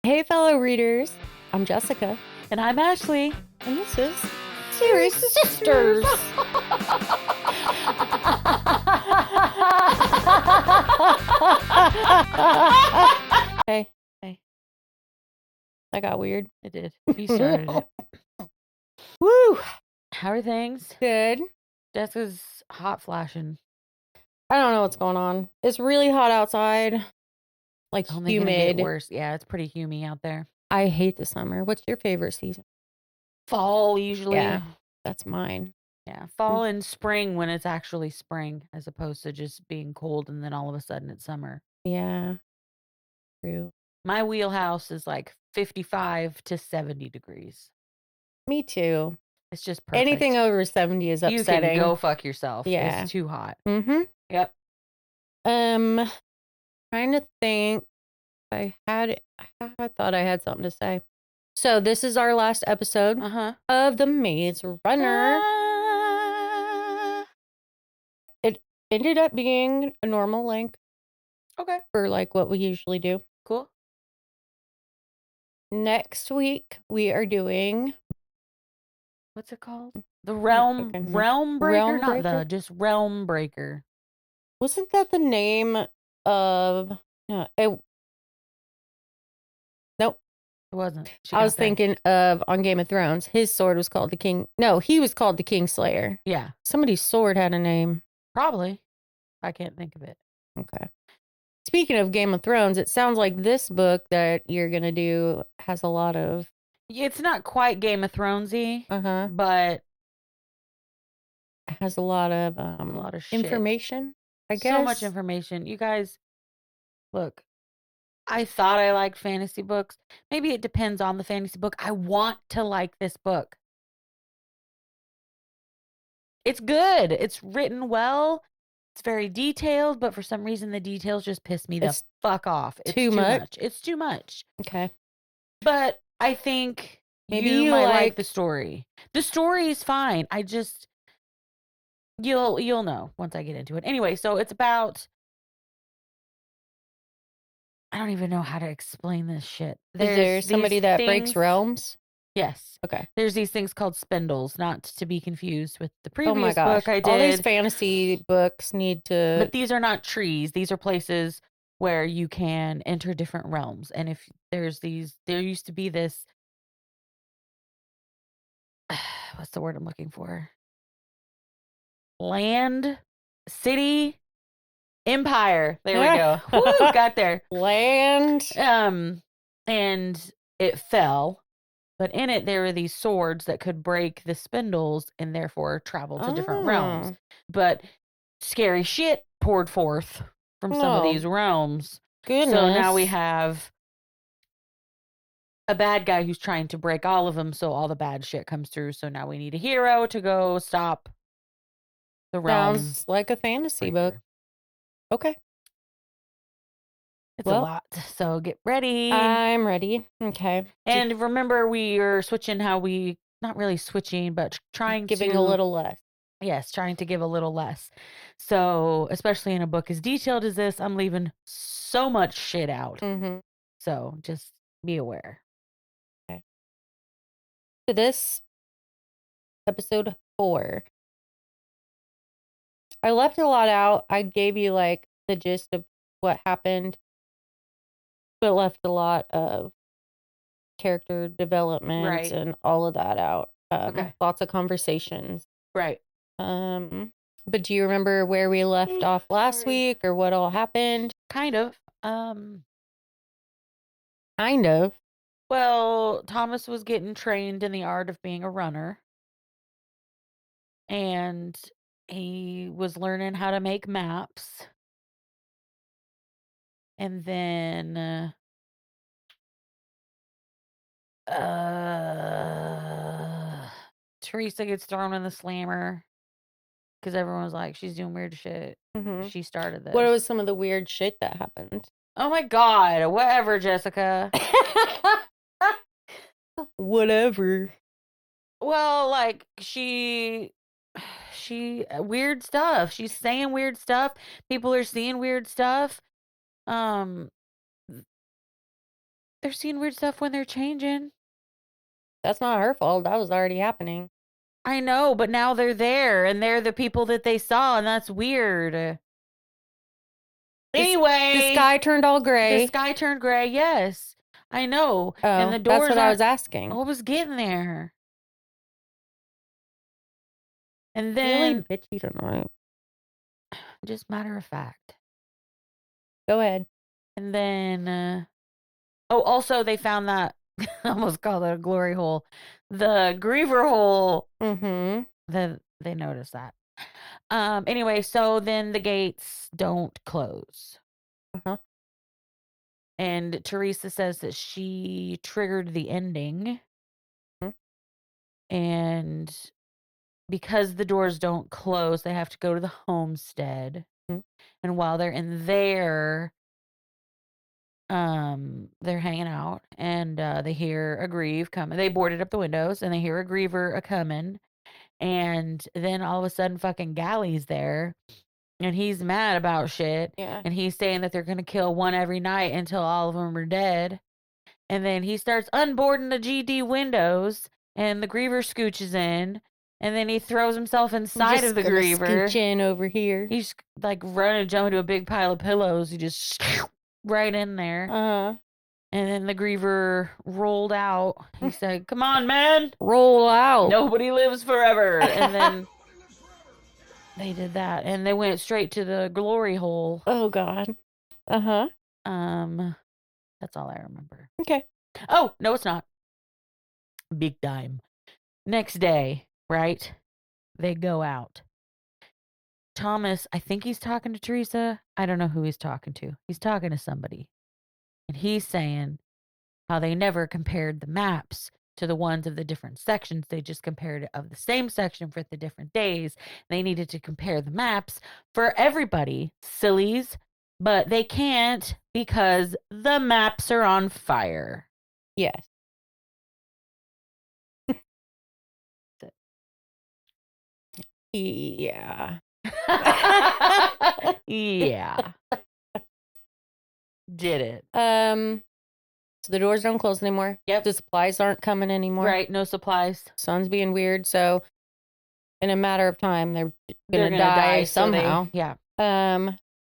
Hey, fellow readers. I'm Jessica. And I'm Ashley. And this is Series Sisters. Hey, Hey. that got weird. It did. You started it. Woo! How are things? Good. Jessica's hot flashing. I don't know what's going on. It's really hot outside. Like Only gonna get humid. worse. Yeah, it's pretty humid out there. I hate the summer. What's your favorite season? Fall usually. Yeah, that's mine. Yeah, fall and spring when it's actually spring, as opposed to just being cold and then all of a sudden it's summer. Yeah, true. My wheelhouse is like 55 to 70 degrees. Me too. It's just perfect. Anything over 70 is You upsetting. can go fuck yourself. Yeah. It's too hot. Mm-hmm. Yep. Trying to think. I thought I had something to say. So this is our last episode of The Maze Runner. It ended up being a normal length. Okay. For like what we usually do. Cool. Next week we are doing, what's it called? The Realm Breaker? Not the, just Realm Breaker. Wasn't that the name of nope. It wasn't. I was thinking of on Game of Thrones. His sword was called the King. No, he was called the Kingslayer. Yeah. Somebody's sword had a name. Probably. I can't think of it. Okay. Speaking of Game of Thrones, it sounds like this book that you're going to do has a lot of... It's not quite Game of Thronesy, but... It has a lot of information, I guess. So much information. You guys, look, I thought I liked fantasy books. Maybe it depends on the fantasy book. I want to like this book. It's good. It's written well. It's very detailed, but for some reason the details just piss me the fuck off. It's too much. It's too much. Okay. But I think maybe you might like the story. The story is fine. I just you'll know once I get into it. Anyway, so it's about, I don't even know how to explain this shit. Is there somebody that breaks realms? Yes. Okay. There's these things called spindles, not to be confused with the previous book I did. All these fantasy books need to... But these are not trees. These are places where you can enter different realms. And if there used to be this, what's the word I'm looking for? Land, city, empire. There we go. Woo, got there. Land. And it fell. But in it, there were these swords that could break the spindles and therefore travel to different realms. But scary shit poured forth from some of these realms. Goodness. So now we have a bad guy who's trying to break all of them, so all the bad shit comes through. So now we need a hero to go stop the realm. Sounds like a fantasy book. Okay. It's a lot, so get ready. I'm ready. Okay. And remember, we are switching not really switching, but giving a little less. Yes, trying to give a little less. So, especially in a book as detailed as this, I'm leaving so much shit out. So, just be aware. Okay. So this episode 4. I left a lot out. I gave you like the gist of what happened, but left a lot of character development and all of that out. Lots of conversations. Right. But do you remember where we left off last week or what all happened? Kind of. Kind of. Well, Thomas was getting trained in the art of being a runner. And he was learning how to make maps. And then Teresa gets thrown in the slammer because everyone's like, she's doing weird shit. She started this. What was some of the weird shit that happened? Oh my God. Whatever, Jessica. Whatever. Well, like she weird stuff. She's saying weird stuff. People are seeing weird stuff. They're seeing weird stuff when they're changing. That's not her fault. That was already happening. I know, but now they're there, and they're the people that they saw, and that's weird. Anyway, the sky turned all gray. The sky turned gray, yes. I know. Oh, and the doors that's what I was asking. I was getting there. And then... Really bitchy tonight. Just matter of fact. Go ahead. And then... also, they found that... I almost called it a glory hole. The griever hole. Mm-hmm. Then they noticed that. Anyway, so then the gates don't close. Uh-huh. And Teresa says that she triggered the ending. Mm-hmm. And because the doors don't close, they have to go to the homestead. Mm-hmm. And while they're in there, they're hanging out, and they hear a grieve coming. They boarded up the windows, and they hear a griever a-coming. And then all of a sudden, fucking Galley's there. And he's mad about shit. Yeah. And he's saying that they're going to kill one every night until all of them are dead. And then he starts unboarding the GD windows, and the griever scooches in. And then he throws himself inside of the griever. Scooch in over here. He's like running, jumping to a big pile of pillows. He just right in there. Uh-huh. And then the griever rolled out. He said, "Come on, man. Roll out. Nobody lives forever." And then... they did that, and they went straight to the glory hole. Oh, God. Uh-huh. That's all I remember. Okay. Oh, no, it's not. Big time. Next day, right? They go out. Thomas, I think he's talking to Teresa. I don't know who he's talking to. He's talking to somebody. And he's saying how they never compared the maps to the ones of the different sections. They just compared it of the same section for the different days. They needed to compare the maps for everybody, sillies, but they can't because the maps are on fire. Yes. Yeah. Yeah. Did it. So the doors don't close anymore. Yep. The supplies aren't coming anymore. Right, no supplies. Sun's being weird, so in a matter of time they're gonna die somehow. So yeah.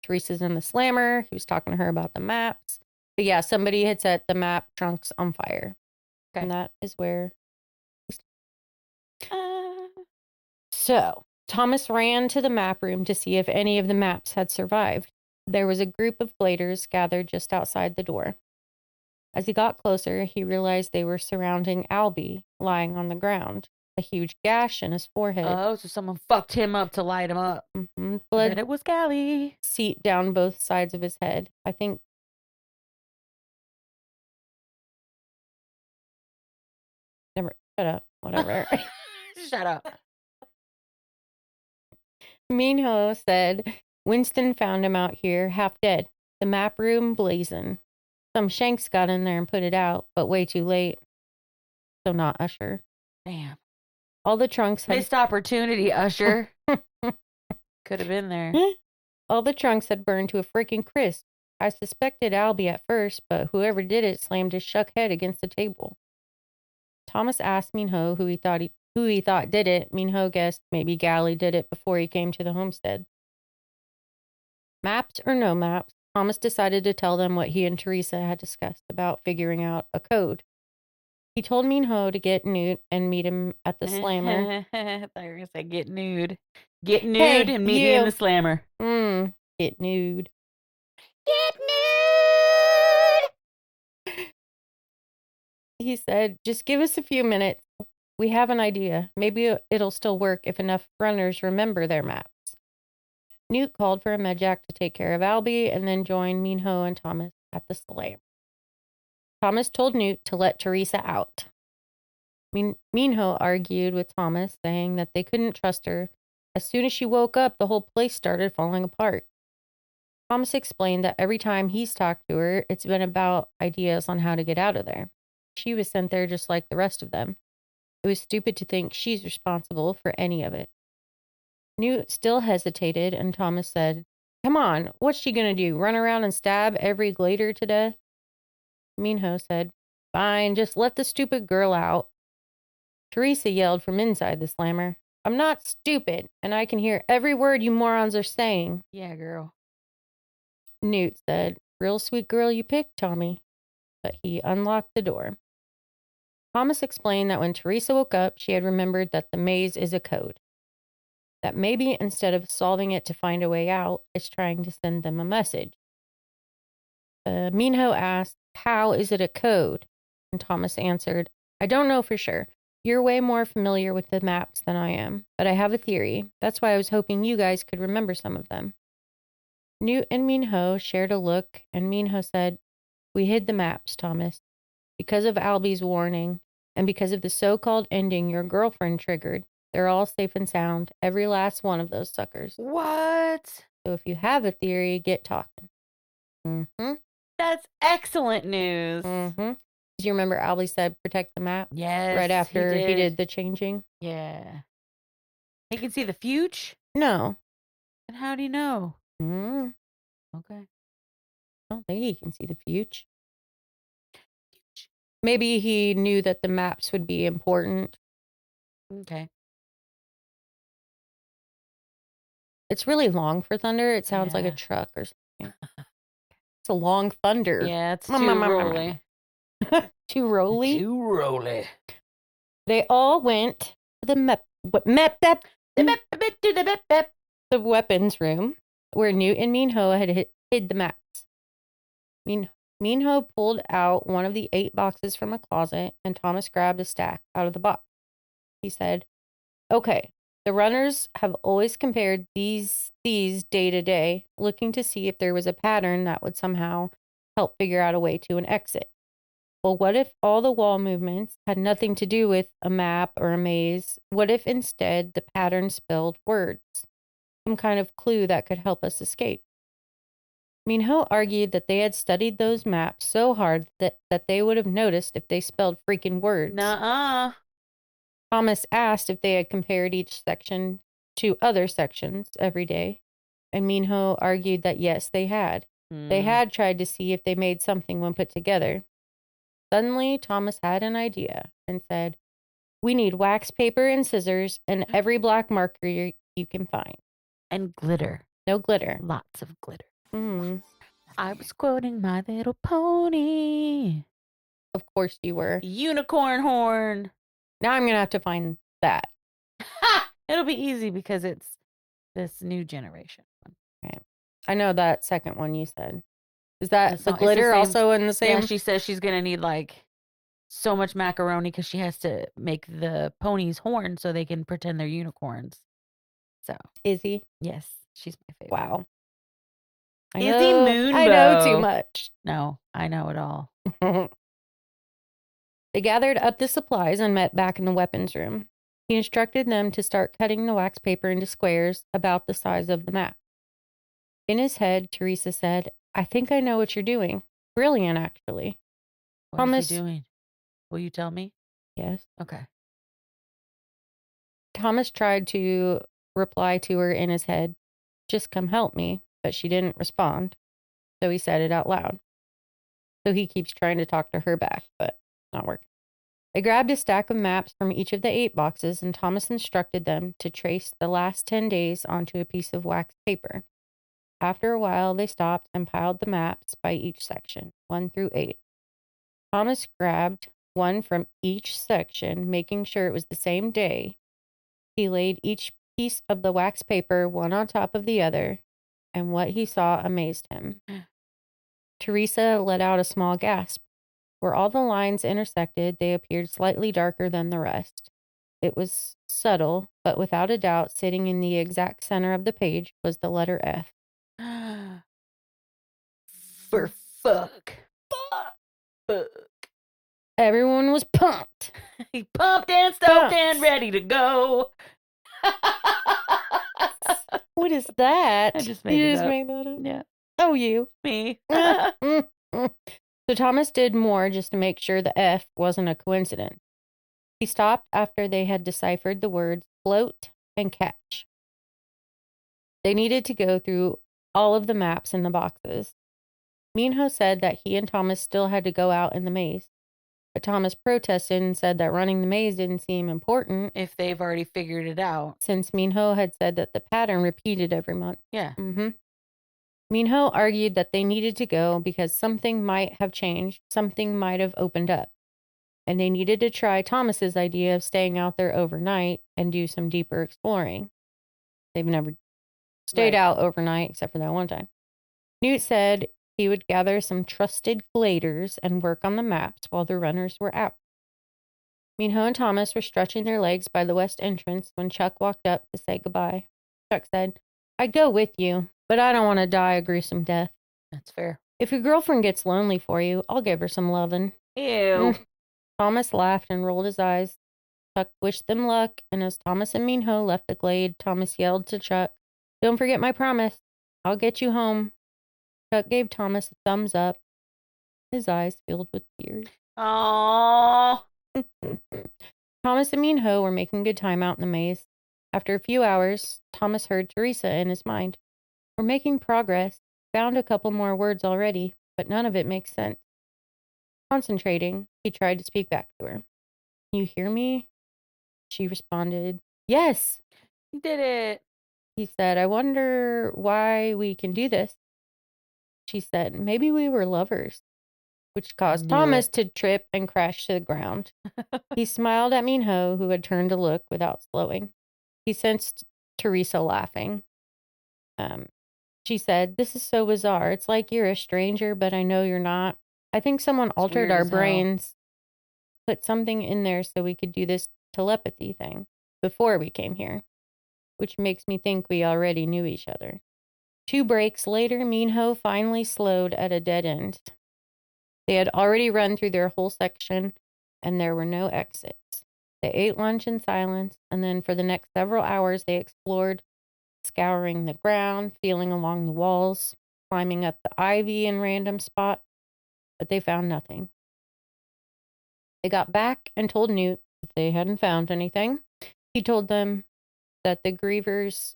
Teresa's in the slammer. He was talking to her about the maps. But yeah, somebody had set the map trunks on fire. Okay. And that is where So Thomas ran to the map room to see if any of the maps had survived. There was a group of Gladers gathered just outside the door. As he got closer, he realized they were surrounding Albie, lying on the ground, a huge gash in his forehead. Oh, so someone fucked him up to light him up. Mm-hmm. Blood. Then it was Galley. Seat down both sides of his head. I think. Never. Shut up. Whatever. Shut up. Minho said Winston found him out here, half dead. The map room blazing. Some shanks got in there and put it out, but way too late. So not Usher. Damn. All the trunks had... Missed opportunity, Usher. Could have been there. All the trunks had burned to a freaking crisp. I suspected Albie at first, but whoever did it slammed his shuck head against the table. Thomas asked Minho who he thought did it. Minho guessed maybe Galley did it before he came to the homestead. Maps or no maps, Thomas decided to tell them what he and Teresa had discussed about figuring out a code. He told Minho to get nude and meet him at the slammer. I thought you were going to say get nude. Get nude and meet me in the slammer. Get nude. Get nude! He said, just give us a few minutes. We have an idea. Maybe it'll still work if enough runners remember their maps. Newt called for a medjack to take care of Albie and then joined Minho and Thomas at the slam. Thomas told Newt to let Teresa out. Minho argued with Thomas, saying that they couldn't trust her. As soon as she woke up, the whole place started falling apart. Thomas explained that every time he's talked to her, it's been about ideas on how to get out of there. She was sent there just like the rest of them. It was stupid to think she's responsible for any of it. Newt still hesitated, and Thomas said, "Come on, what's she gonna do? Run around and stab every Glader to death?" Minho said, "Fine, just let the stupid girl out." Teresa yelled from inside the slammer, "I'm not stupid, and I can hear every word you morons are saying." Yeah, girl. Newt said, "Real sweet girl you picked, Tommy." But he unlocked the door. Thomas explained that when Teresa woke up, she had remembered that the maze is a code. That maybe instead of solving it to find a way out, it's trying to send them a message. Minho asked, "How is it a code?" And Thomas answered, "I don't know for sure. You're way more familiar with the maps than I am, but I have a theory. That's why I was hoping you guys could remember some of them." Newt and Minho shared a look, and Minho said, "We hid the maps, Thomas. Because of Albie's warning, and because of the so-called ending your girlfriend triggered, they're all safe and sound, every last one of those suckers. What? So if you have a theory, get talking." Mm-hmm. That's excellent news. Mm-hmm. Do you remember Albie said protect the map? Yes. Right after he did the changing? Yeah. He can see the future? No. And how do you know? Mm. Okay. I don't think he can see the future. Maybe he knew that the maps would be important. Okay. It's really long for thunder. It sounds like a Yeah. truck or something. It's a long thunder. Yeah, it's too rolly. Too rolly? Too rolly. They all went to the the weapons room where Newt and Minho had hid the maps. Minho pulled out one of the 8 boxes from a closet, and Thomas grabbed a stack out of the box. He said, "Okay, the runners have always compared these day to day, looking to see if there was a pattern that would somehow help figure out a way to an exit. Well, what if all the wall movements had nothing to do with a map or a maze? What if instead the pattern spelled words? Some kind of clue that could help us escape?" Minho argued that they had studied those maps so hard that they would have noticed if they spelled freaking words. Nuh-uh. Thomas asked if they had compared each section to other sections every day, and Minho argued that yes, they had. They had tried to see if they made something when put together. Suddenly, Thomas had an idea and said, "We need wax paper and scissors and every black marker you can find." And glitter. No glitter. Lots of glitter. Mm. I was quoting My Little Pony. Of course you were. Unicorn horn. Now I'm going to have to find that. Ha! It'll be easy because it's this new generation one. Okay. I know that second one you said. Is that the It's glitter the same, also in the same? Yeah, she says she's going to need like so much macaroni because she has to make the ponies horn so they can pretend they're unicorns. So Izzy? Yes, she's my favorite. Wow. Izzy Moonbow. I know too much. No, I know it all. They gathered up the supplies and met back in the weapons room. He instructed them to start cutting the wax paper into squares about the size of the map. In his head, Teresa said, "I think I know what you're doing. Brilliant, actually." What is he doing? Will you tell me? Yes. Okay. Thomas tried to reply to her in his head, "Just come help me," but she didn't respond. So he said it out loud. So he keeps trying to talk to her back, but it's not working. They grabbed a stack of maps from each of the 8 boxes, and Thomas instructed them to trace the last 10 days onto a piece of wax paper. After a while, they stopped and piled the maps by each section, 1 through 8. Thomas grabbed one from each section, making sure it was the same day. He laid each piece of the wax paper one on top of the other, and what he saw amazed him. Teresa let out a small gasp. Where all the lines intersected, they appeared slightly darker than the rest. It was subtle, but without a doubt, sitting in the exact center of the page was the letter F. For fuck. Fuck. Everyone was pumped. He pumped and stoked and ready to go. What is that? I just made it up. Made that up? Yeah. Oh, you. Me. So Thomas did more just to make sure the F wasn't a coincidence. He stopped after they had deciphered the words float and catch. They needed to go through all of the maps in the boxes. Minho said that he and Thomas still had to go out in the maze. But Thomas protested and said that running the maze didn't seem important if they've already figured it out. since Minho had said that the pattern repeated every month. Yeah. Minho argued that they needed to go because something might have changed, something might have opened up, and they needed to try Thomas's idea of staying out there overnight and do some deeper exploring. They've never stayed out overnight except for that one time. Newt said he would gather some trusted gladers and work on the maps while the runners were out. Minho and Thomas were stretching their legs by the west entrance when Chuck walked up to say goodbye. Chuck said, "I'd go with you, but I don't want to die a gruesome death." That's fair. "If your girlfriend gets lonely for you, I'll give her some lovin'." Ew. Thomas laughed and rolled his eyes. Chuck wished them luck, and as Thomas and Minho left the glade, Thomas yelled to Chuck, "Don't forget my promise. I'll get you home." Chuck gave Thomas a thumbs up. His eyes filled with tears. Aww. Thomas and Minho were making good time out in the maze. After a few hours, Thomas heard Teresa in his mind. "We're making progress. Found a couple more words already, but none of it makes sense." Concentrating, he tried to speak back to her. "You hear me?" She responded, "Yes." You did it. He said, "I wonder why we can do this." She said, "Maybe we were lovers," which caused Thomas to trip and crash to the ground. He smiled at Minho, who had turned to look without slowing. He sensed Teresa laughing. She said, "This is so bizarre. It's like you're a stranger, but I know you're not. I think someone altered our brains, put something in there so we could do this telepathy thing before we came here, which makes me think we already knew each other." 2 breaks later, Minho finally slowed at a dead end. They had already run through their whole section, and there were no exits. They ate lunch in silence, and then for the next several hours, they explored, scouring the ground, feeling along the walls, climbing up the ivy in random spots, but they found nothing. They got back and told Newt that they hadn't found anything. He told them that the Grievers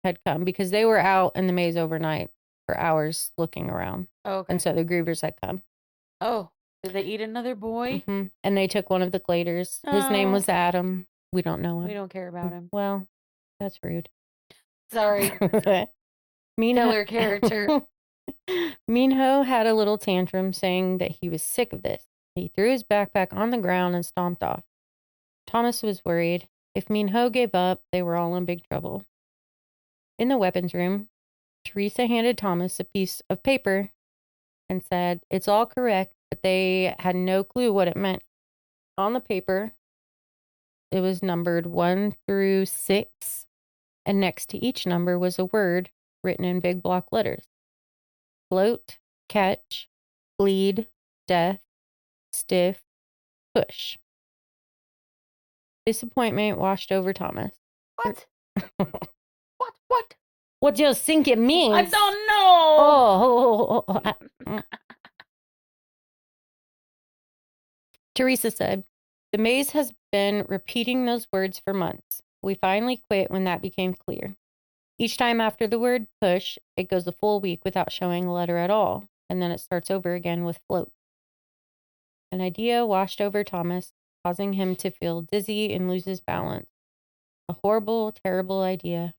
had come because they were out in the maze overnight for hours looking around. Okay. And so the Grievers had come. Oh, did they eat another boy? And they took one of the Gladers. His name was Adam. We don't know him. We don't care about him. Well, that's rude. Sorry. Filler character. Minho had a little tantrum saying that he was sick of this. He threw his backpack on the ground and stomped off. Thomas was worried. If Minho gave up, they were all in big trouble. In the weapons room, Teresa handed Thomas a piece of paper and said, "It's all correct," but they had no clue what it meant. On the paper, it was numbered 1 through 6, and next to each number was a word written in big block letters. Float, catch, bleed, death, stiff, push. Disappointment washed over Thomas. What? What? What do you think it means? I don't know. Teresa said, "The maze has been repeating those words for months. We finally quit when that became clear. Each time after the word push, it goes a full week without showing a letter at all, and then it starts over again with float." An idea washed over Thomas, causing him to feel dizzy and lose his balance. A horrible, terrible idea.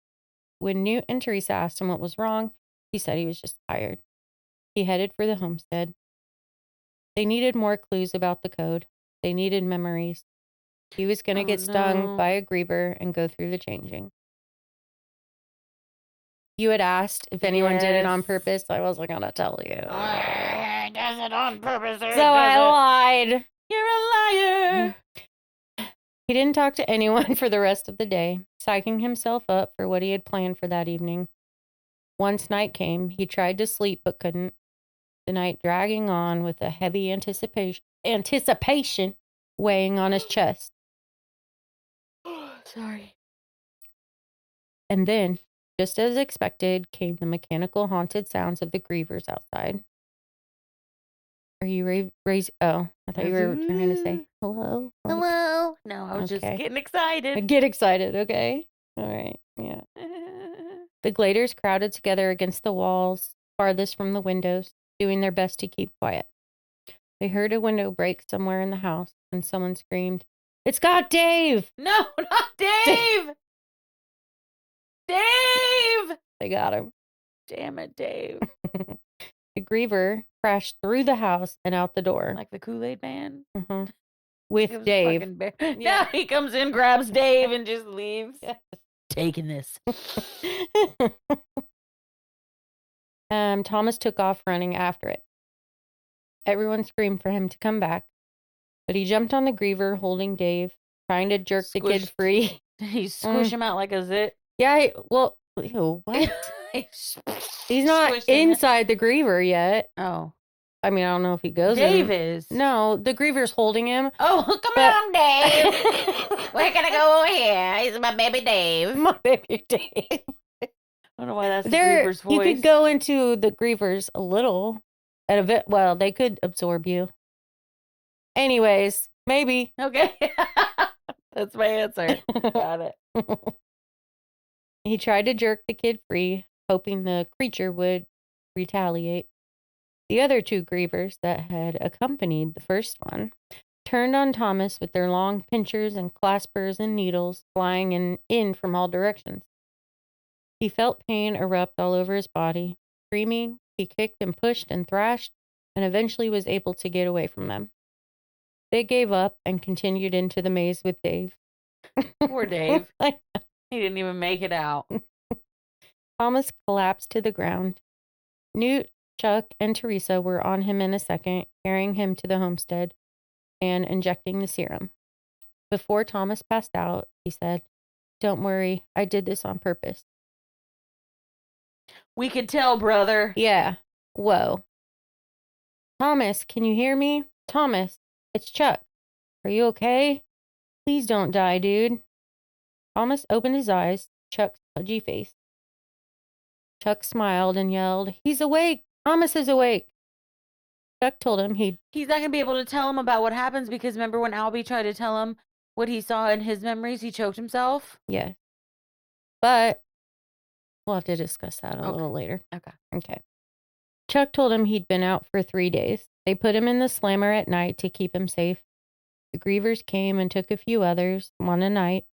When Newt and Teresa asked him what was wrong, he said he was just tired. He headed for the homestead. They needed more clues about the code. They needed memories. He was going to get stung by a griever and go through the changing. You had asked if anyone did it on purpose. I wasn't going to tell you. He does it on purpose. So I lied. You're a liar. He didn't talk to anyone for the rest of the day, psyching himself up for what he had planned for that evening. Once night came, he tried to sleep but couldn't, the night dragging on with a heavy anticipation weighing on his chest. Sorry. And then, just as expected, came the mechanical haunted sounds of the Grievers outside. Are you raising? Oh, I thought you were trying to say hello. Hello. No, I was just getting excited. Get excited, okay? All right, yeah. The Gladers crowded together against the walls, farthest from the windows. doing their best to keep quiet. They heard a window break somewhere in the house, and someone screamed, "It's got Dave!" No, not Dave! Dave! They got him. Damn it, Dave. The griever crashed through the house and out the door. Like the Kool-Aid man? Mm-hmm. With Dave. Yeah. No, he comes in, grabs Dave, and just leaves. Yes. Taking this. Thomas took off running after it. Everyone screamed for him to come back, but he jumped on the griever holding Dave, trying to jerk the kid free. He squish him out like a zit. Yeah, ew, what? He's not inside the griever yet. Oh. I mean, I don't know if he goes Dave is. No, the griever's holding him. Oh, come on, Dave. We're going to go over here. He's my baby Dave. My baby Dave. I don't know why that's the griever's voice. You could go into the grievers a little at a bit. Well, they could absorb you. Anyways, maybe. Okay. That's my answer. Got it. He tried to jerk the kid free, hoping the creature would retaliate. The other two grievers that had accompanied the first one turned on Thomas with their long pinchers and claspers and needles flying in from all directions. He felt pain erupt all over his body. Screaming, he kicked and pushed and thrashed, and eventually was able to get away from them. They gave up and continued into the maze with Dave. Poor Dave. He didn't even make it out. Thomas collapsed to the ground. Newt, Chuck, and Teresa were on him in a second, carrying him to the homestead and injecting the serum. Before Thomas passed out, he said, "Don't worry, I did this on purpose." We could tell, brother. Yeah. Whoa. "Thomas, can you hear me? Thomas, it's Chuck. Are you okay? Please don't die, dude." Thomas opened his eyes, Chuck's pudgy face. Chuck smiled and yelled, "He's awake! Thomas is awake!" Chuck told him he's not going to be able to tell him about what happens because remember when Albie tried to tell him what he saw in his memories, he choked himself? Yeah. But we'll have to discuss that a little later. Okay. Chuck told him he'd been out for 3 days. They put him in the slammer at night to keep him safe. The grievers came and took a few others, one a night.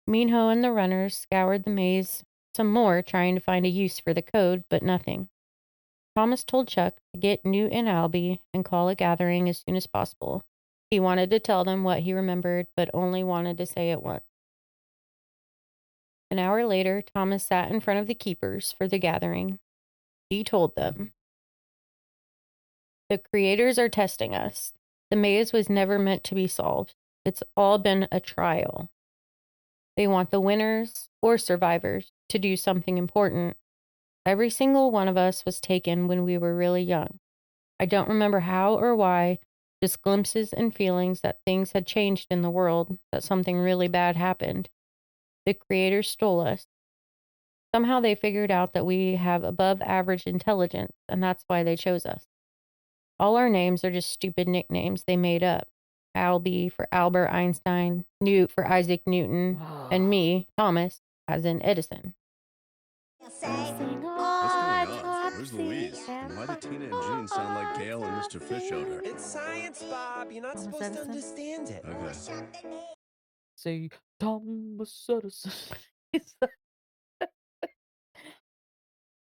Minho and the runners scoured the maze some more, trying to find a use for the code, but nothing. Thomas told Chuck to get Newt and Albie and call a gathering as soon as possible. He wanted to tell them what he remembered, but only wanted to say it once. An hour later, Thomas sat in front of the keepers for the gathering. He told them, "The creators are testing us. The maze was never meant to be solved. It's all been a trial. They want the winners or survivors to do something important. Every single one of us was taken when we were really young. I don't remember how or why, just glimpses and feelings that things had changed in the world, that something really bad happened. The creators stole us. Somehow they figured out that we have above average intelligence, and that's why they chose us. All our names are just stupid nicknames they made up. Albie for Albert Einstein, Newt for Isaac Newton, and me, Thomas, as in Edison." What's going on? Where's Louise? And why did Tina and June sound like Gail and Mr. Fishoder? It's science, Bob. You're not supposed to understand it. Okay. Say Thomas Edison.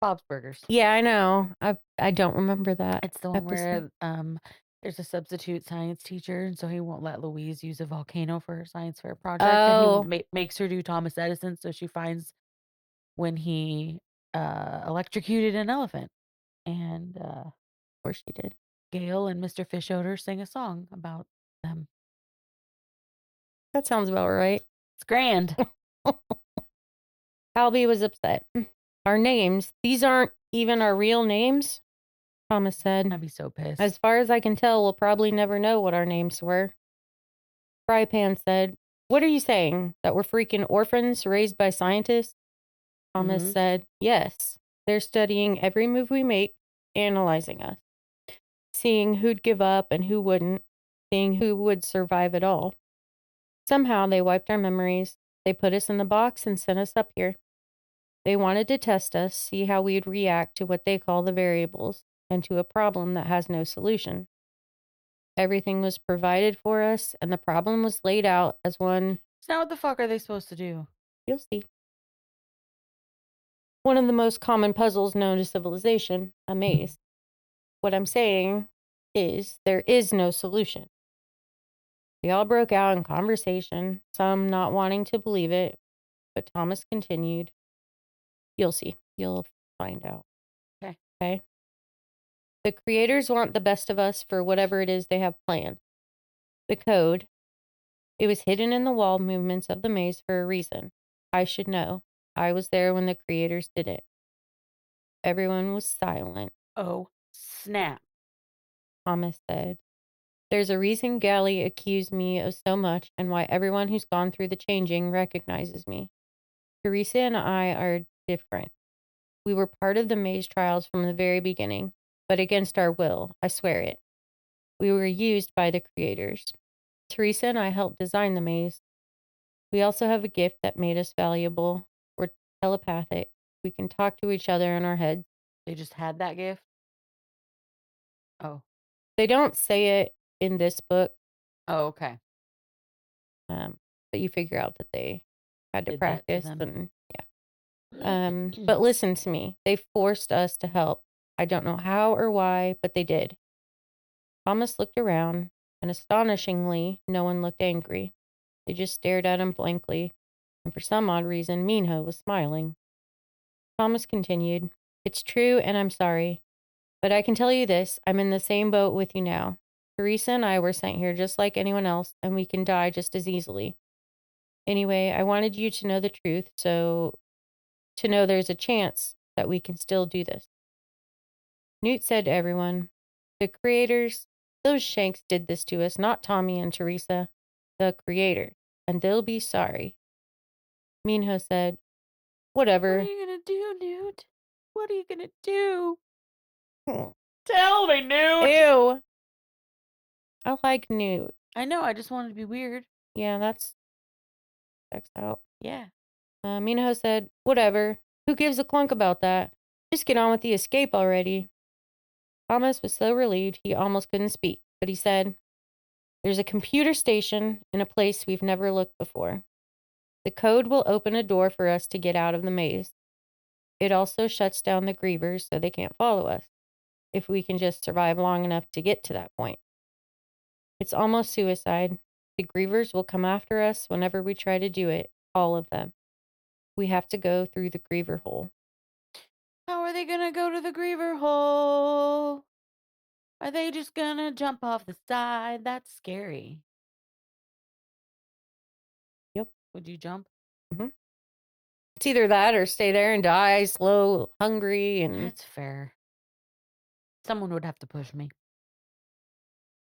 Bob's Burgers. Yeah, I know. I don't remember that. It's the one where there's a substitute science teacher, and so he won't let Louise use a volcano for her science fair project. Oh. And he makes her do Thomas Edison, so she finds when he electrocuted an elephant. And of course she did. Gail and Mr. Fishoder sing a song about them. That sounds about right. It's grand. Albie was upset. "Our names, these aren't even our real names," Thomas said. I'd be so pissed. "As far as I can tell, we'll probably never know what our names were." Fry Pan said, "What are you saying? That we're freaking orphans raised by scientists?" Thomas said, "Yes. They're studying every move we make, analyzing us, seeing who'd give up and who wouldn't, seeing who would survive it all. Somehow they wiped our memories. They put us in the box and sent us up here. They wanted to test us, see how we'd react to what they call the variables. and to a problem that has no solution. Everything was provided for us, and the problem was laid out as one. So now what the fuck are they supposed to do? You'll see. One of the most common puzzles known to civilization, a maze. What I'm saying is there is no solution. We all broke out in conversation, some not wanting to believe it, but Thomas continued. You'll see. You'll find out. Okay. The creators want the best of us for whatever it is they have planned. The code. It was hidden in the wall movements of the maze for a reason. I should know. I was there when the creators did it. Everyone was silent. Oh, snap. Thomas said. There's a reason Gally accused me of so much and why everyone who's gone through the changing recognizes me. Teresa and I are different. We were part of the maze trials from the very beginning, but against our will, I swear it. We were used by the creators. Teresa and I helped design the maze. We also have a gift that made us valuable. We're telepathic. We can talk to each other in our heads. They just had that gift? Oh. They don't say it in this book. Oh, okay. But you figure out that they had to Did that to practice them. and yeah. But listen to me. They forced us to help. I don't know how or why, but they did. Thomas looked around, and astonishingly, no one looked angry. They just stared at him blankly, and for some odd reason, Minho was smiling. Thomas continued, It's true, and I'm sorry. But I can tell you this, I'm in the same boat with you now. Teresa and I were sent here just like anyone else, and we can die just as easily. Anyway, I wanted you to know the truth, so to know there's a chance that we can still do this. Newt said to everyone, the creators, those Shanks did this to us, not Tommy and Teresa, the creator, and they'll be sorry. Minho said, whatever. What are you going to do, Newt? What are you going to do? Tell me, Newt! Ew. I like Newt. I know, I just wanted to be weird. Yeah, that's checks out. Yeah. Minho said, whatever. Who gives a clunk about that? Just get on with the escape already. Thomas was so relieved he almost couldn't speak, but he said, there's a computer station in a place we've never looked before. The code will open a door for us to get out of the maze. It also shuts down the Grievers so they can't follow us, if we can just survive long enough to get to that point. It's almost suicide. The Grievers will come after us whenever we try to do it, all of them. We have to go through the Griever hole. How are they gonna go to the Griever hole? Are they just gonna jump off the side? That's scary. Yep. Would you jump? Mm-hmm. It's either that or stay there and die slow, hungry, and... That's fair. Someone would have to push me.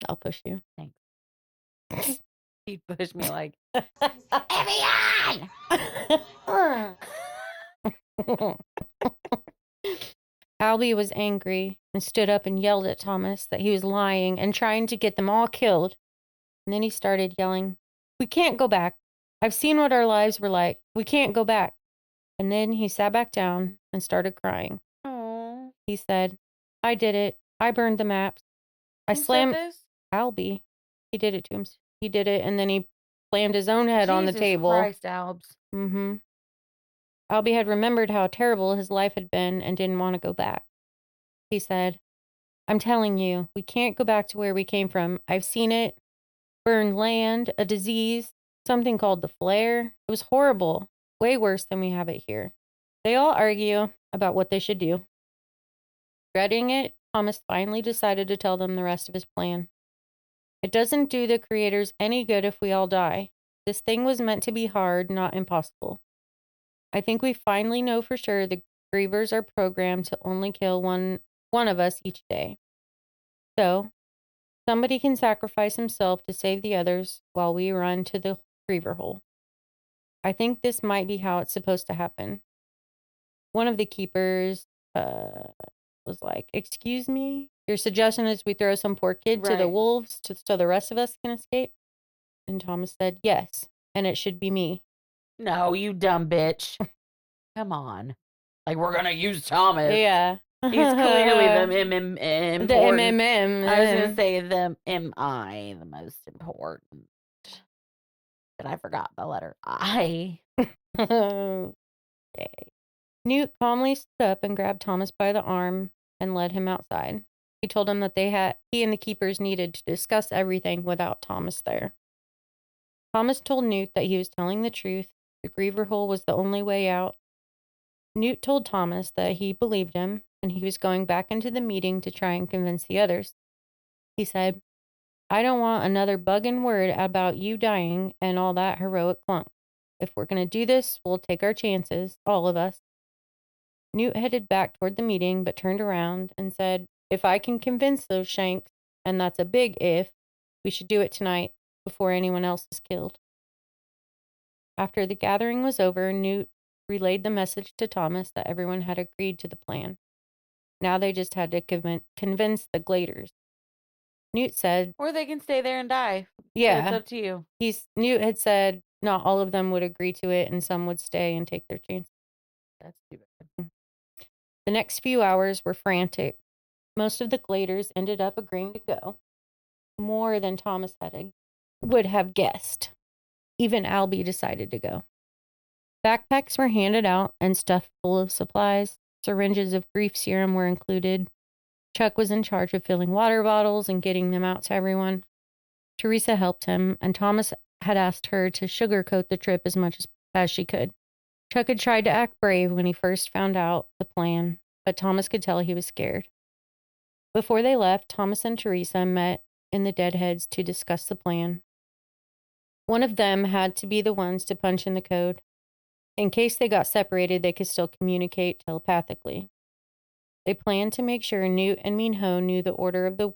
I'll push you. Thanks. He'd push me like, Evian! Albie was angry and stood up and yelled at Thomas that he was lying and trying to get them all killed. And then he started yelling, we can't go back. I've seen what our lives were like. We can't go back. And then he sat back down and started crying. Aww. He said, I did it. I burned the maps. I Who slammed said this? Albie. He did it to him. He did it, and then he slammed his own head on the Jesus table. Christ, Albs. Mm-hmm. Albie had remembered how terrible his life had been and didn't want to go back. He said, I'm telling you, we can't go back to where we came from. I've seen it. Burned land, a disease, something called the flare. It was horrible. Way worse than we have it here. They all argue about what they should do. Dreading it, Thomas finally decided to tell them the rest of his plan. It doesn't do the creators any good if we all die. This thing was meant to be hard, not impossible. I think we finally know for sure the Grievers are programmed to only kill one of us each day. So, somebody can sacrifice himself to save the others while we run to the Griever hole. I think this might be how it's supposed to happen. One of the keepers was like, excuse me? Your suggestion is we throw some poor kid to the wolves so the rest of us can escape? And Thomas said, yes, and it should be me. No, you dumb bitch. Come on. Like, we're going to use Thomas. Yeah. He's clearly the MMM. The MMM. I was going to say the MI, the most important. But I forgot the letter I. Okay. Newt calmly stood up and grabbed Thomas by the arm and led him outside. He told him that he and the keepers needed to discuss everything without Thomas there. Thomas told Newt that he was telling the truth. The Griever hole was the only way out. Newt told Thomas that he believed him, and he was going back into the meeting to try and convince the others. He said, I don't want another bugging word about you dying and all that heroic clunk. If we're going to do this, we'll take our chances, all of us. Newt headed back toward the meeting, but turned around and said, if I can convince those shanks, and that's a big if, we should do it tonight before anyone else is killed. After the gathering was over, Newt relayed the message to Thomas that everyone had agreed to the plan. Now they just had to convince the Gladers. Newt said... Or they can stay there and die. Yeah. So it's up to you. Newt had said not all of them would agree to it and some would stay and take their chance. That's too bad. The next few hours were frantic. Most of the Gladers ended up agreeing to go. More than Thomas would have guessed. Even Albie decided to go. Backpacks were handed out and stuffed full of supplies. Syringes of grief serum were included. Chuck was in charge of filling water bottles and getting them out to everyone. Teresa helped him, and Thomas had asked her to sugarcoat the trip as much as she could. Chuck had tried to act brave when he first found out the plan, but Thomas could tell he was scared. Before they left, Thomas and Teresa met in the Deadheads to discuss the plan. One of them had to be the ones to punch in the code. In case they got separated, they could still communicate telepathically. They planned to make sure Newt and Minho knew the order of the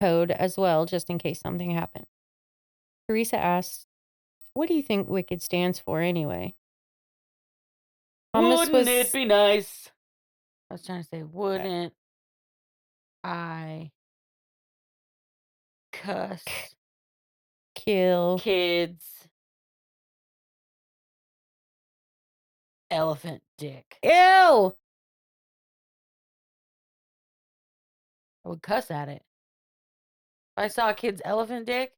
code as well, just in case something happened. Teresa asked, what do you think Wicked stands for anyway? Wouldn't it be nice? I was trying to say, wouldn't I cuss kill kids elephant dick? Ew! I would cuss at it. If I saw a kid's elephant dick,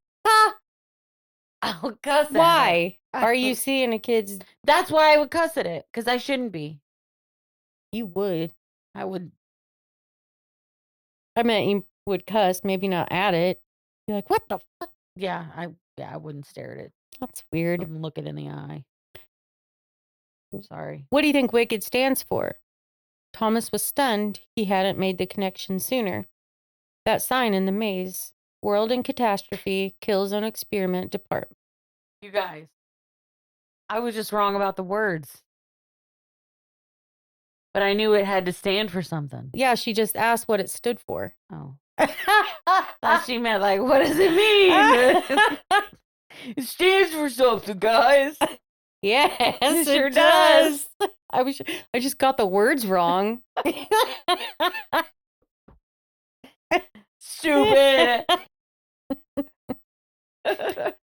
I would cuss at it. Why? Are you seeing a kid's... That's why I would cuss at it, because I shouldn't be. You would. I would. I meant you would cuss, maybe not at it. You're like, what the fuck? Yeah, I wouldn't stare at it. That's weird. Wouldn't look it in the eye. I'm sorry. What do you think Wicked stands for? Thomas was stunned. He hadn't made the connection sooner. That sign in the maze. World in catastrophe, kill zone experiment, depart. You guys, I was just wrong about the words. But I knew it had to stand for something. Yeah, she just asked what it stood for. Oh. Thought she meant, like, what does it mean? It stands for something, guys. Yes, it sure does. I just got the words wrong. Stupid.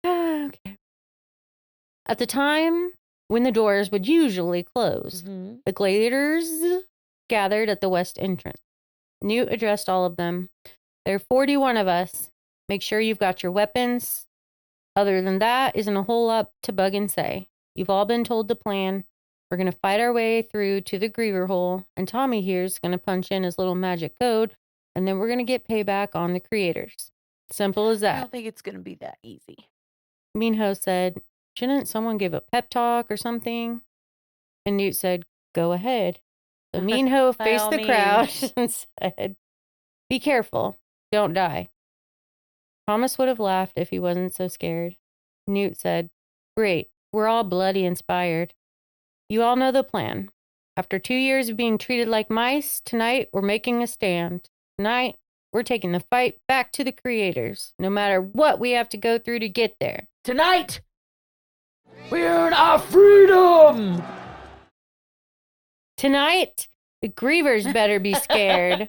Okay. At the time when the doors would usually close, the Gladers gathered at the west entrance. Newt addressed all of them. There are 41 of us. Make sure you've got your weapons. Other than that, isn't a whole lot to bug and say. You've all been told the plan. We're going to fight our way through to the Griever hole, and Tommy here's going to punch in his little magic code, and then we're going to get payback on the creators. Simple as that. I don't think it's going to be that easy. Minho said, shouldn't someone give a pep talk or something? And Newt said, go ahead. So Minho faced the crowd and said, be careful. Don't die. Thomas would have laughed if he wasn't so scared. Newt said, great. We're all bloody inspired. You all know the plan. After 2 years of being treated like mice, tonight we're making a stand. Tonight, we're taking the fight back to the creators, no matter what we have to go through to get there. Tonight, we earn our freedom! Tonight, the Grievers better be scared.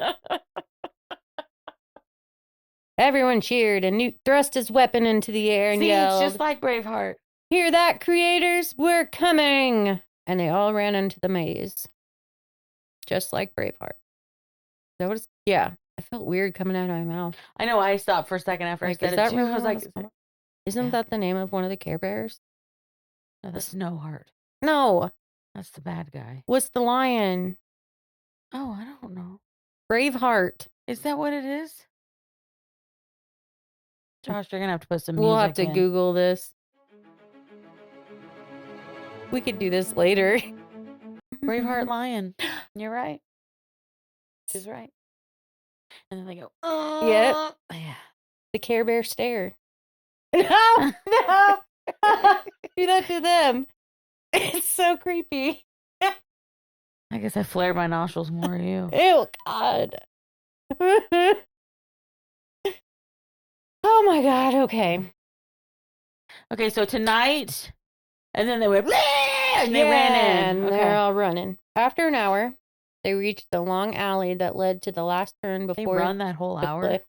Everyone cheered, and Newt thrust his weapon into the air and yelled, it's just like Braveheart. Hear that, creators? We're coming! And they all ran into the maze. Just like Braveheart. That was, yeah. It felt weird coming out of my mouth. I know. I stopped for a second after I said it too. Really I was like, isn't that the name of one of the Care Bears? no, that's Snowheart. No. That's the bad guy. What's the lion? Oh, I don't know. Braveheart. Is that what it is? Josh, you're going to have to put some We'll have music to in. Google this. We could do this later. Braveheart lion. You're right. She's right. And then they go, oh. Yep. Yeah. The Care Bear stare. No. Do that to them. It's so creepy. I guess I flared my nostrils more at you. Ew, God. Oh my God. Okay. Okay, so tonight, and then they went, and they ran in. And they're all running. After an hour, they reached the long alley that led to the last turn before they run that whole the hour. cliff.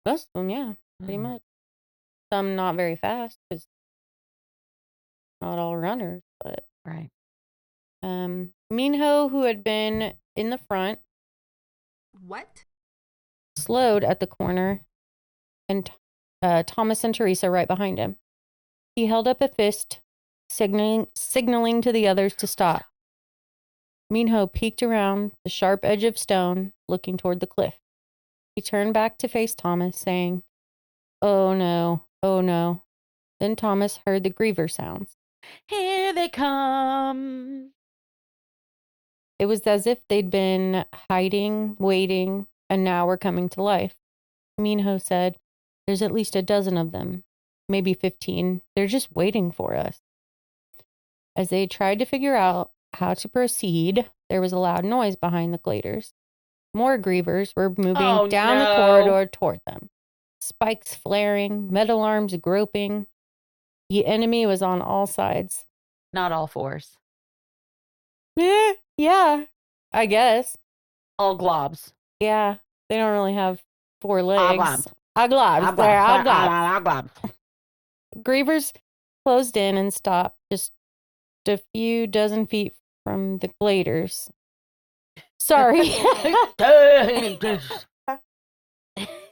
Most of them, yeah, pretty much. Some not very fast because not all runners, but right. Minho, who had been in the front, slowed at the corner, and Thomas and Teresa right behind him. He held up a fist, signaling to the others to stop. Minho peeked around the sharp edge of stone, looking toward the cliff. He turned back to face Thomas, saying, "Oh no, oh no." Then Thomas heard the Griever sounds. Here they come. It was as if they'd been hiding, waiting, and now were coming to life. Minho said, "There's at least a dozen of them, maybe 15. They're just waiting for us." As they tried to figure out how to proceed, there was a loud noise behind the Gladers. More Grievers were moving down the corridor toward them. Spikes flaring, metal arms groping. The enemy was on all sides. Not all fours. Yeah, I guess. All globs. Yeah, they don't really have 4 legs. Globs. Grievers closed in and stopped just a few dozen feet from the Gladers. Sorry.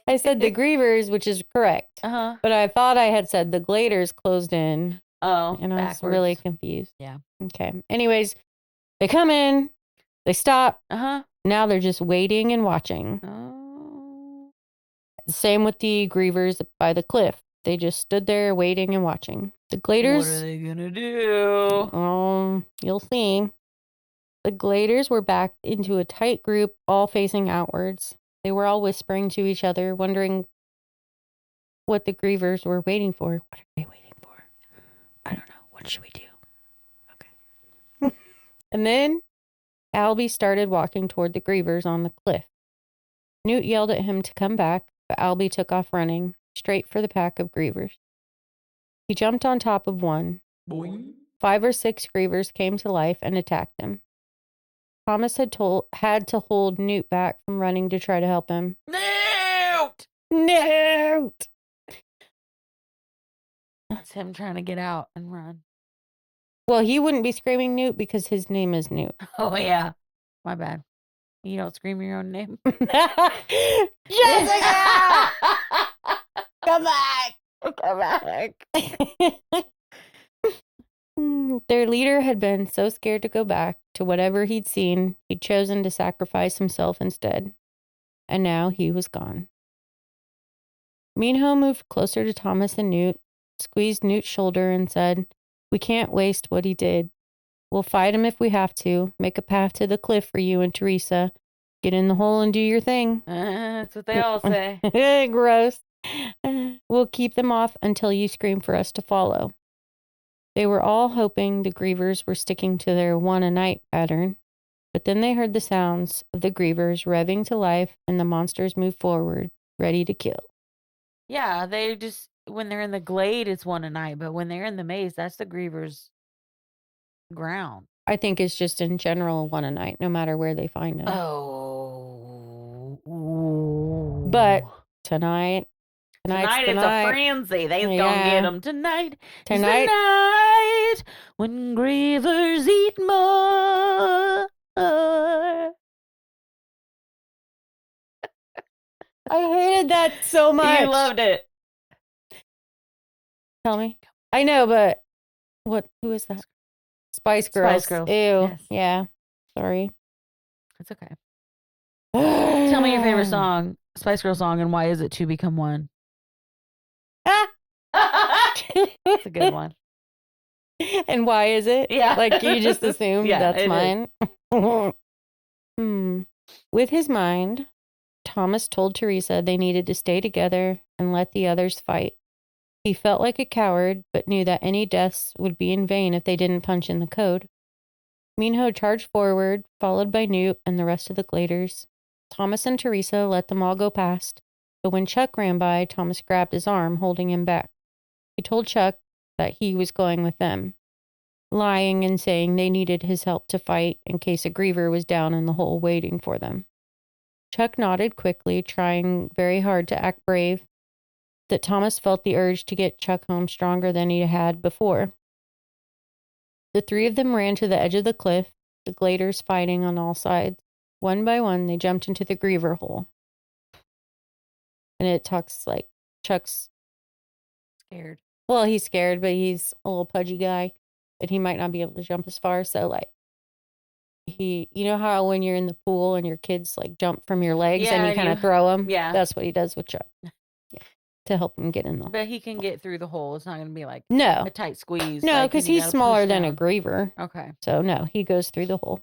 I said the Grievers, which is correct. But I thought I had said the Gladers closed in. Oh, and I was really confused. Yeah. Okay. Anyways, they come in, they stop. Now they're just waiting and watching. Oh. Same with the Grievers by the cliff. They just stood there waiting and watching. The Gladers. What are they gonna do? Oh, you'll see. The Gladers were backed into a tight group, all facing outwards. They were all whispering to each other, wondering what the Grievers were waiting for. What are they waiting for? I don't know. What should we do? Okay. And then Albie started walking toward the Grievers on the cliff. Newt yelled at him to come back, but Albie took off running, straight for the pack of Grievers. He jumped on top of one. Boing. 5 or 6 Grievers came to life and attacked him. Thomas had to hold Newt back from running to try to help him. Newt! That's him trying to get out and run. Well, he wouldn't be screaming Newt because his name is Newt. Oh, yeah. My bad. You don't scream your own name. Jessica! Come back! Come back! Their leader had been so scared to go back to whatever he'd seen, he'd chosen to sacrifice himself instead. And now he was gone. Minho moved closer to Thomas and Newt, squeezed Newt's shoulder, and said, "We can't waste what he did. We'll fight him if we have to, make a path to the cliff for you and Teresa. Get in the hole and do your thing." That's what they all say. Gross. "We'll keep them off until you scream for us to follow." They were all hoping the Grievers were sticking to their one-a-night pattern, but then they heard the sounds of the Grievers revving to life and the monsters move forward, ready to kill. Yeah, they just, when they're in the Glade, it's one a night, but when they're in the maze, that's the Grievers' ground. I think it's just in general one-a-night, no matter where they find them. Oh. But tonight's Tonight is a frenzy. They's gonna get them tonight. Tonight, the night when Grievers eat more. I hated that so much. You loved it. Tell me. I know, but who is that? Spice Girls. Spice Girls. Ew. Yes. Yeah. Sorry. It's okay. Tell me your favorite song, Spice Girl song, and why is it two become one? That's a good one. And why is it? Yeah. Like you just assumed Yeah, that's it mine. With his mind, Thomas told Teresa they needed to stay together and let the others fight. He felt like a coward, but knew that any deaths would be in vain if they didn't punch in the code. Minho charged forward, followed by Newt and the rest of the Gladers. Thomas and Teresa let them all go past, but when Chuck ran by, Thomas grabbed his arm, holding him back. He told Chuck that he was going with them, lying and saying they needed his help to fight in case a griever was down in the hole waiting for them. Chuck nodded quickly, trying very hard to act brave, that Thomas felt the urge to get Chuck home stronger than he had before. The three of them ran to the edge of the cliff, the Gladers fighting on all sides. One by one, they jumped into the griever hole. And it talks like Chuck's Scared. Well, he's scared, but he's a little pudgy guy, and he might not be able to jump as far. So, like, you know how when you're in the pool and your kids like jump from your legs and you kind of throw them? Yeah. That's what he does with Chuck. Yeah. To help him get in the hole. But he can get through the hole. It's not going to be like No. a tight squeeze. No, like, because and you he's gotta smaller push than a down. griever. Okay. So, no, he goes through the hole.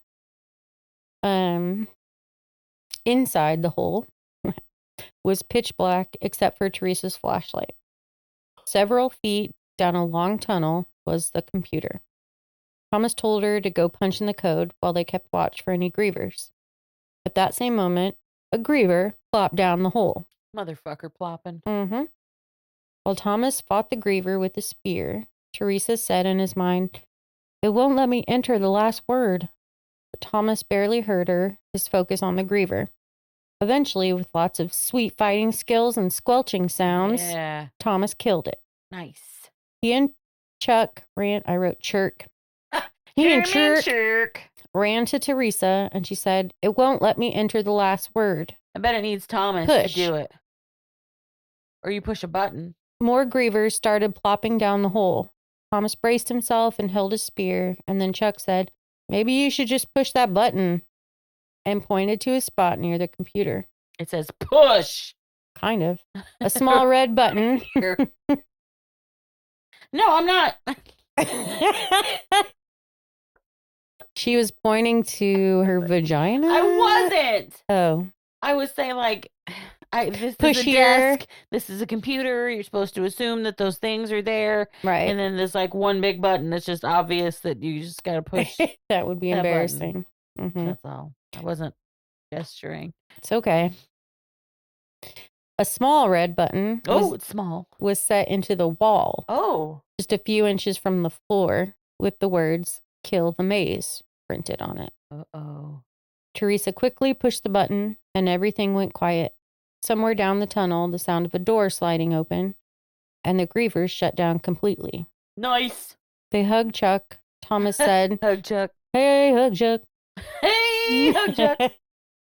Inside the hole was pitch black except for Teresa's flashlight. Several feet down a long tunnel was the computer. Thomas told her to go punch in the code while they kept watch for any grievers. At that same moment, a griever plopped down the hole. Motherfucker plopping. Mm-hmm. While Thomas fought the griever with a spear, Teresa said in his mind, "It won't let me enter the last word." But Thomas barely heard her, his focus on the griever. Eventually, with lots of sweet fighting skills and squelching sounds, Thomas killed it. Nice. He and Chuck ran, I wrote Chirk. He and Chirk ran to Teresa, and she said, "It won't let me enter the last word." I bet it needs Thomas to do it. Or you push a button. More grievers started plopping down the hole. Thomas braced himself and held his spear, and then Chuck said, "Maybe you should just push that button," and pointed to a spot near the computer. It says push. Kind of. A small red button. No, I'm not. She was pointing to her vagina. I wasn't. Oh. I was saying like, this push is a here. desk. This is a computer. You're supposed to assume that those things are there. Right. And then there's like one big button. It's just obvious that you just got to push. That would be embarrassing. Mm-hmm. That's all. I wasn't gesturing. It's okay. A small red button. It's small. Was set into the wall. Oh. Just a few inches from the floor with the words, "Kill the maze," printed on it. Uh-oh. Teresa quickly pushed the button and everything went quiet. Somewhere down the tunnel, the sound of a door sliding open and the grievers shut down completely. Nice. They hugged Chuck. Thomas said, "Hug Chuck. Hey, hug Chuck. Hey, hug Chuck.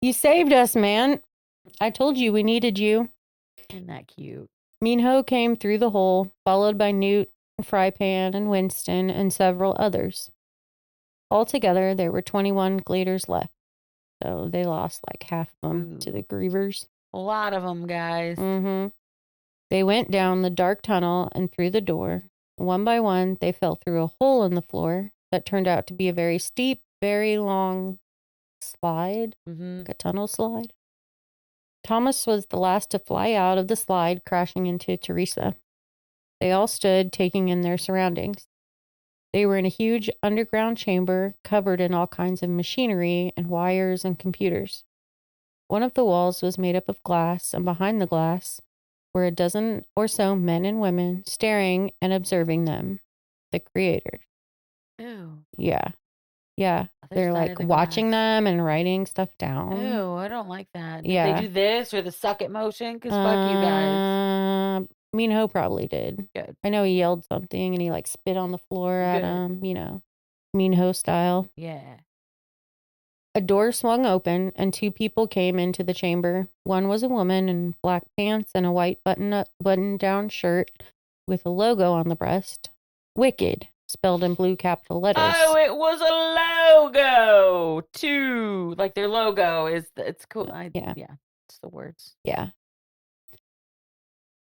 You saved us, man. I told you we needed you." Isn't that cute? Minho came through the hole, followed by Newt, Frypan, and Winston, and several others. Altogether, there were 21 Gladers left, so they lost like half of them to the grievers. A lot of them, guys. Mm-hmm. They went down the dark tunnel and through the door. One by one, they fell through a hole in the floor that turned out to be a very steep, very long slide, like a tunnel slide. Thomas was the last to fly out of the slide, crashing into Teresa. They all stood, taking in their surroundings. They were in a huge underground chamber covered in all kinds of machinery and wires and computers. One of the walls was made up of glass, and behind the glass were a dozen or so men and women staring and observing them, the creators. Ew. Yeah. Yeah. They're like watching them and writing stuff down. Ew, I don't like that. Did Yeah. they do this or the suck it motion? Because fuck you guys. Minho probably did. Good. I know he yelled something and he like spit on the floor at him, Minho style. Yeah. A door swung open and 2 people came into the chamber. One was a woman in black pants and a white button-down shirt with a logo on the breast. Wicked, spelled in blue capital letters. Oh, it was a logo too. Like their logo is, it's cool. Yeah, it's the words. Yeah.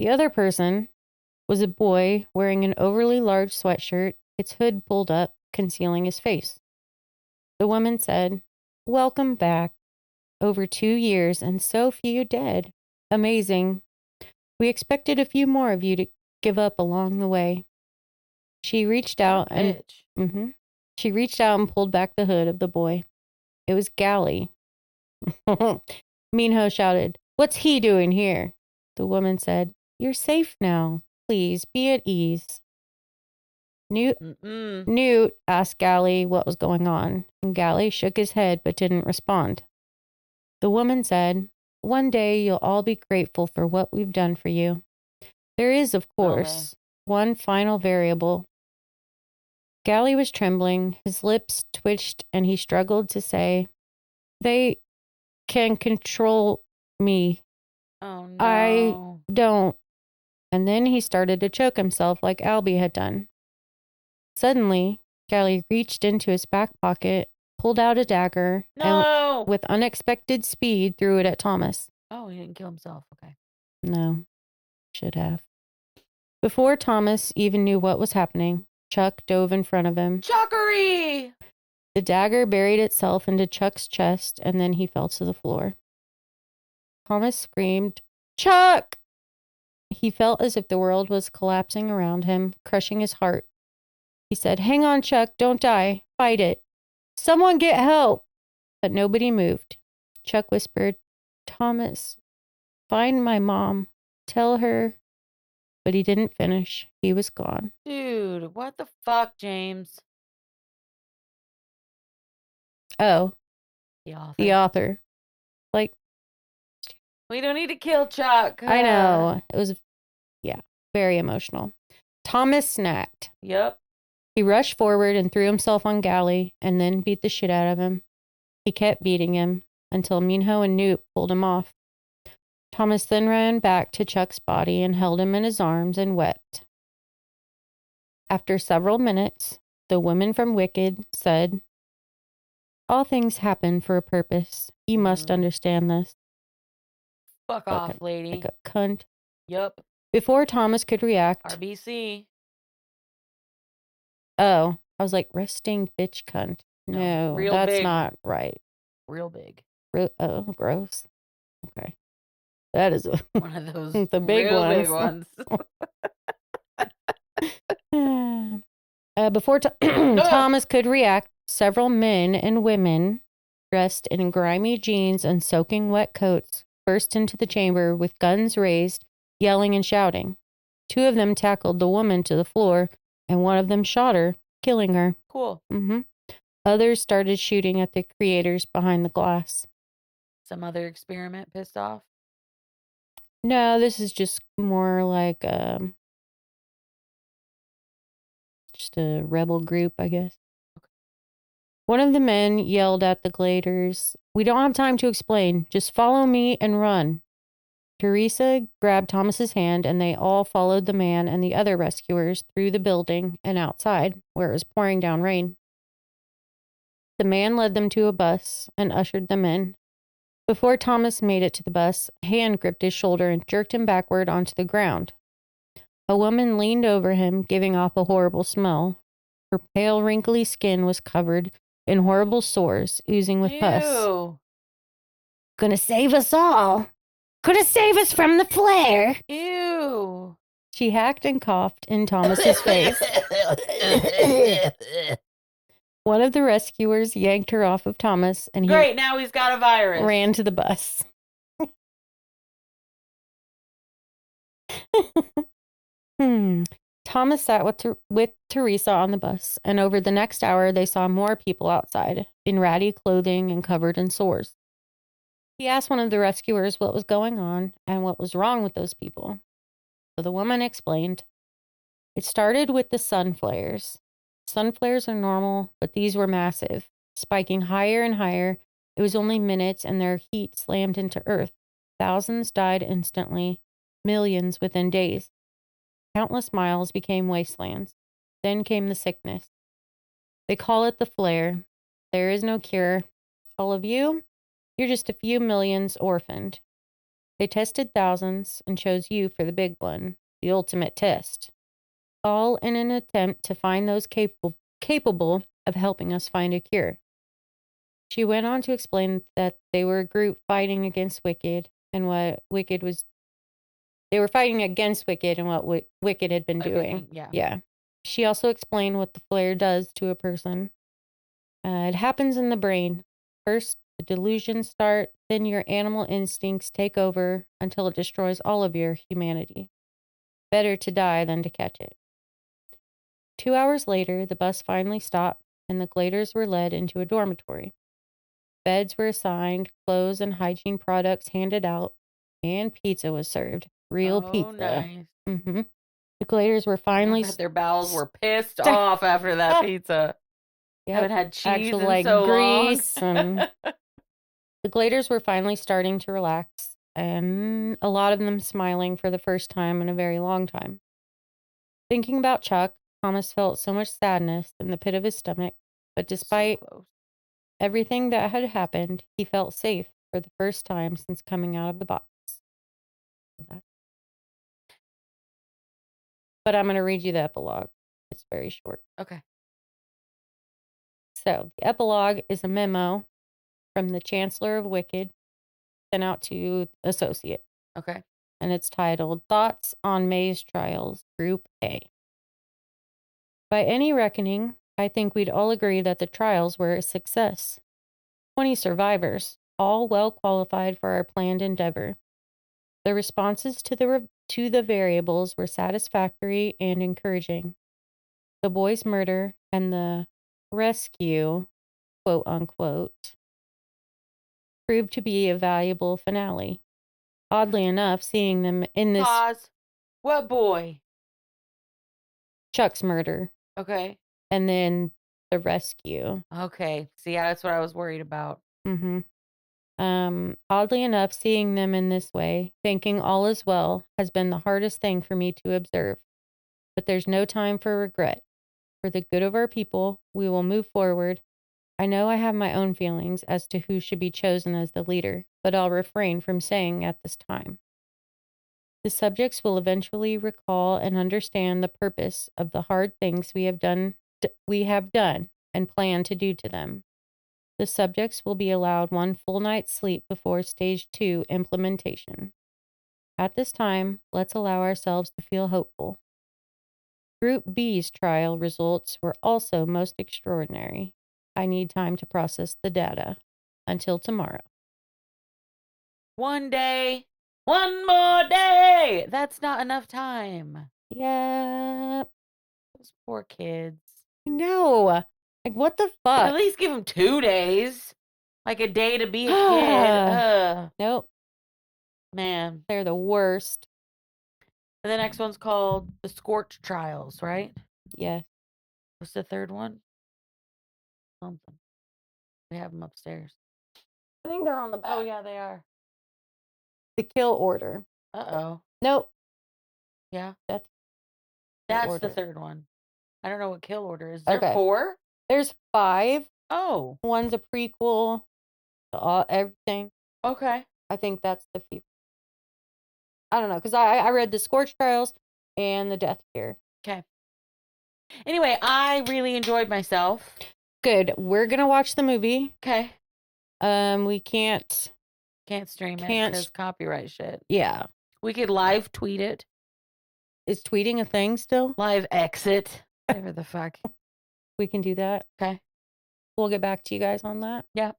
The other person was a boy wearing an overly large sweatshirt, its hood pulled up, concealing his face. The woman said, "Welcome back. Over 2 years and so few dead. Amazing. We expected a few more of you to give up along the way." She reached out and pulled back the hood of the boy. It was Gally. Minho shouted, "What's he doing here?" The woman said, "You're safe now. Please be at ease." Newt asked Gally what was going on, and Gally shook his head but didn't respond. The woman said, "One day you'll all be grateful for what we've done for you. There is, of course, one final variable." Gally was trembling, his lips twitched, and he struggled to say, "They can control me. Oh, no. I don't." And then he started to choke himself like Albie had done. Suddenly, Gally reached into his back pocket, pulled out a dagger, and with unexpected speed threw it at Thomas. Oh, he didn't kill himself. Okay. No, should have. Before Thomas even knew what was happening, Chuck dove in front of him. Chuckery! The dagger buried itself into Chuck's chest, and then he fell to the floor. Thomas screamed, "Chuck!" He felt as if the world was collapsing around him, crushing his heart. He said, "Hang on, Chuck, don't die. Fight it. Someone get help." But nobody moved. Chuck whispered, "Thomas, find my mom. Tell her." But he didn't finish. He was gone. Dude, what the fuck, James? Oh. The author. Like, we don't need to kill Chuck. I know. It was, very emotional. Thomas snapped. Yep. He rushed forward and threw himself on Gally and then beat the shit out of him. He kept beating him until Minho and Newt pulled him off. Thomas then ran back to Chuck's body and held him in his arms and wept. After several minutes, the woman from Wicked said, "All things happen for a purpose. You must understand this." Fuck off, lady. Like a cunt. Yep. Before Thomas could react. RBC. Oh, I was like, resting bitch cunt. No, that's big. Not right. Real big. Oh, gross. Okay. That is one of those the big real ones. Big ones. Before Thomas could react, several men and women dressed in grimy jeans and soaking wet coats burst into the chamber with guns raised, yelling and shouting. 2 of them tackled the woman to the floor, and one of them shot her, killing her. Cool. Others started shooting at the creators behind the glass. Some other experiment pissed off? No, this is just more like just a rebel group, I guess. Okay. One of the men yelled at the Gladers, "We don't have time to explain. Just follow me and run." Teresa grabbed Thomas's hand, and they all followed the man and the other rescuers through the building and outside, where it was pouring down rain. The man led them to a bus and ushered them in. Before Thomas made it to the bus, a hand gripped his shoulder and jerked him backward onto the ground. A woman leaned over him, giving off a horrible smell. Her pale, wrinkly skin was covered in horrible sores, oozing with pus. "Gonna save us all. Gonna save us from the flare." Ew. She hacked and coughed in Thomas's face. One of the rescuers yanked her off of Thomas, and Great, now he's got a virus. Ran to the bus. Thomas sat with Teresa on the bus, and over the next hour, they saw more people outside, in ratty clothing and covered in sores. He asked one of the rescuers what was going on and what was wrong with those people. So the woman explained. It started with the sun flares. Sun flares are normal, but these were massive, spiking higher and higher It was only minutes, and their heat slammed into Earth. Thousands died instantly, millions within days. Countless miles became wastelands. Then came the sickness. They call it the flare. There is no cure. All of you, you're just a few millions orphaned. They tested thousands and chose you for the big one, the ultimate test. All in an attempt to find those capable of helping us find a cure. She went on to explain that they were a group fighting against Wicked and what Wicked was. They were fighting against Wicked and what Wicked had been doing. Yeah. She also explained what the flare does to a person. It happens in the brain. First, the delusions start, then your animal instincts take over until it destroys all of your humanity. Better to die than to catch it. 2 hours later, the bus finally stopped, and the Gladers were led into a dormitory. Beds were assigned, clothes and hygiene products handed out, and pizza was served. Real pizza. Nice. Mm-hmm. The Gladers were finally... Their bowels were pissed off after that pizza. Yep. Haven't had cheese Actual, in like, so grease long. And the Gladers were finally starting to relax, and a lot of them smiling for the first time in a very long time. Thinking about Chuck, Thomas felt so much sadness in the pit of his stomach, but despite everything that had happened, he felt safe for the first time since coming out of the box. But I'm going to read you the epilogue. It's very short. Okay. So, the epilogue is a memo from the Chancellor of Wicked sent out to Associate. Okay. And it's titled Thoughts on May's Trials, Group A. By any reckoning, I think we'd all agree that the trials were a success. 20 survivors, all well qualified for our planned endeavor. The responses to the variables were satisfactory and encouraging. The boys' murder and the rescue, quote unquote, proved to be a valuable finale. Oddly enough, seeing them in this... Pause. What boy? Chuck's murder. Okay. And then the rescue. Okay. See, that's what I was worried about. Mm-hmm. Oddly enough, seeing them in this way, thinking all is well, has been the hardest thing for me to observe. But there's no time for regret. For the good of our people, we will move forward. I know I have my own feelings as to who should be chosen as the leader, but I'll refrain from saying at this time. The subjects will eventually recall and understand the purpose of the hard things we have done and plan to do to them. The subjects will be allowed one full night's sleep before Stage 2 implementation. At this time, let's allow ourselves to feel hopeful. Group B's trial results were also most extraordinary. I need time to process the data. Until tomorrow. One day. One more day. That's not enough time. Yeah. Those poor kids. No. Like, what the fuck? At least give them 2 days. Like a day to be a kid. Nope. Man. They're the worst. And the next one's called The Scorch Trials, right? Yes. What's the third one? Something. We have them upstairs. I think they're on the back. Oh, yeah, they are. The Kill Order. Uh-oh. Nope. Yeah. That's the third one. I don't know what Kill Order is. Is there 4? There's 5. Oh. One's a prequel to everything. Okay. I think that's the few. I don't know, because I read the Scorch Trials and the Death Cure. Okay. Anyway, I really enjoyed myself. Good. We're going to watch the movie. Okay. We can't stream it because copyright shit. Yeah. We could live tweet it. Is tweeting a thing still? Live exit. Whatever the fuck. We can do that. Okay. We'll get back to you guys on that. Yeah.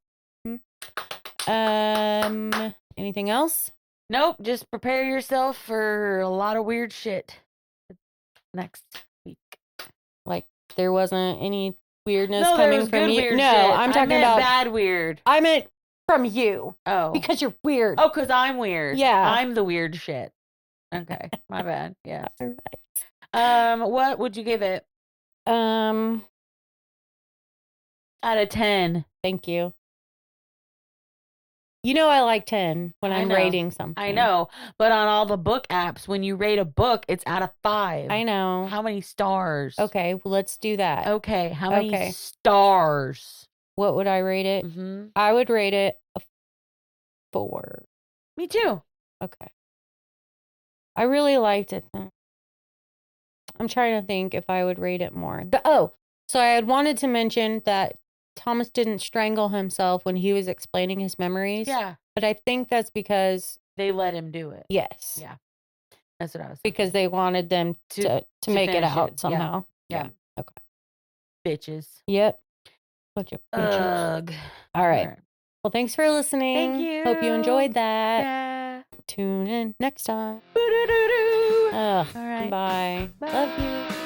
Anything else? Nope. Just prepare yourself for a lot of weird shit next week. Like there wasn't any weirdness coming coming from you. Weird no, shit. I'm talking about bad weird. I meant from you. Oh. Because you're weird. Oh, because I'm weird. Yeah. I'm the weird shit. Okay. My bad. Yeah. All right. What would you give it? Out of 10. Thank you. You know I like 10 when I I'm know. rating something. I know. But on all the book apps, when you rate a book, it's out of 5. I know. How many stars? Okay, well, let's do that. Okay. How many stars? What would I rate it? Mm-hmm. I would rate it a 4. Me too. Okay. I really liked it then. I'm trying to think if I would rate it more. So I had wanted to mention that Thomas didn't strangle himself when he was explaining his memories. Yeah. But I think that's because they let him do it. Yes. Yeah. That's what I was thinking. Because they wanted them to make it out somehow. Yeah. Okay. Bitches. Yep. Bunch of bitches. Ugh. All right. Well, thanks for listening. Thank you. Hope you enjoyed that. Yeah. Tune in next time. Boo-doo-doo-doo. All right. Bye. Bye. Love you.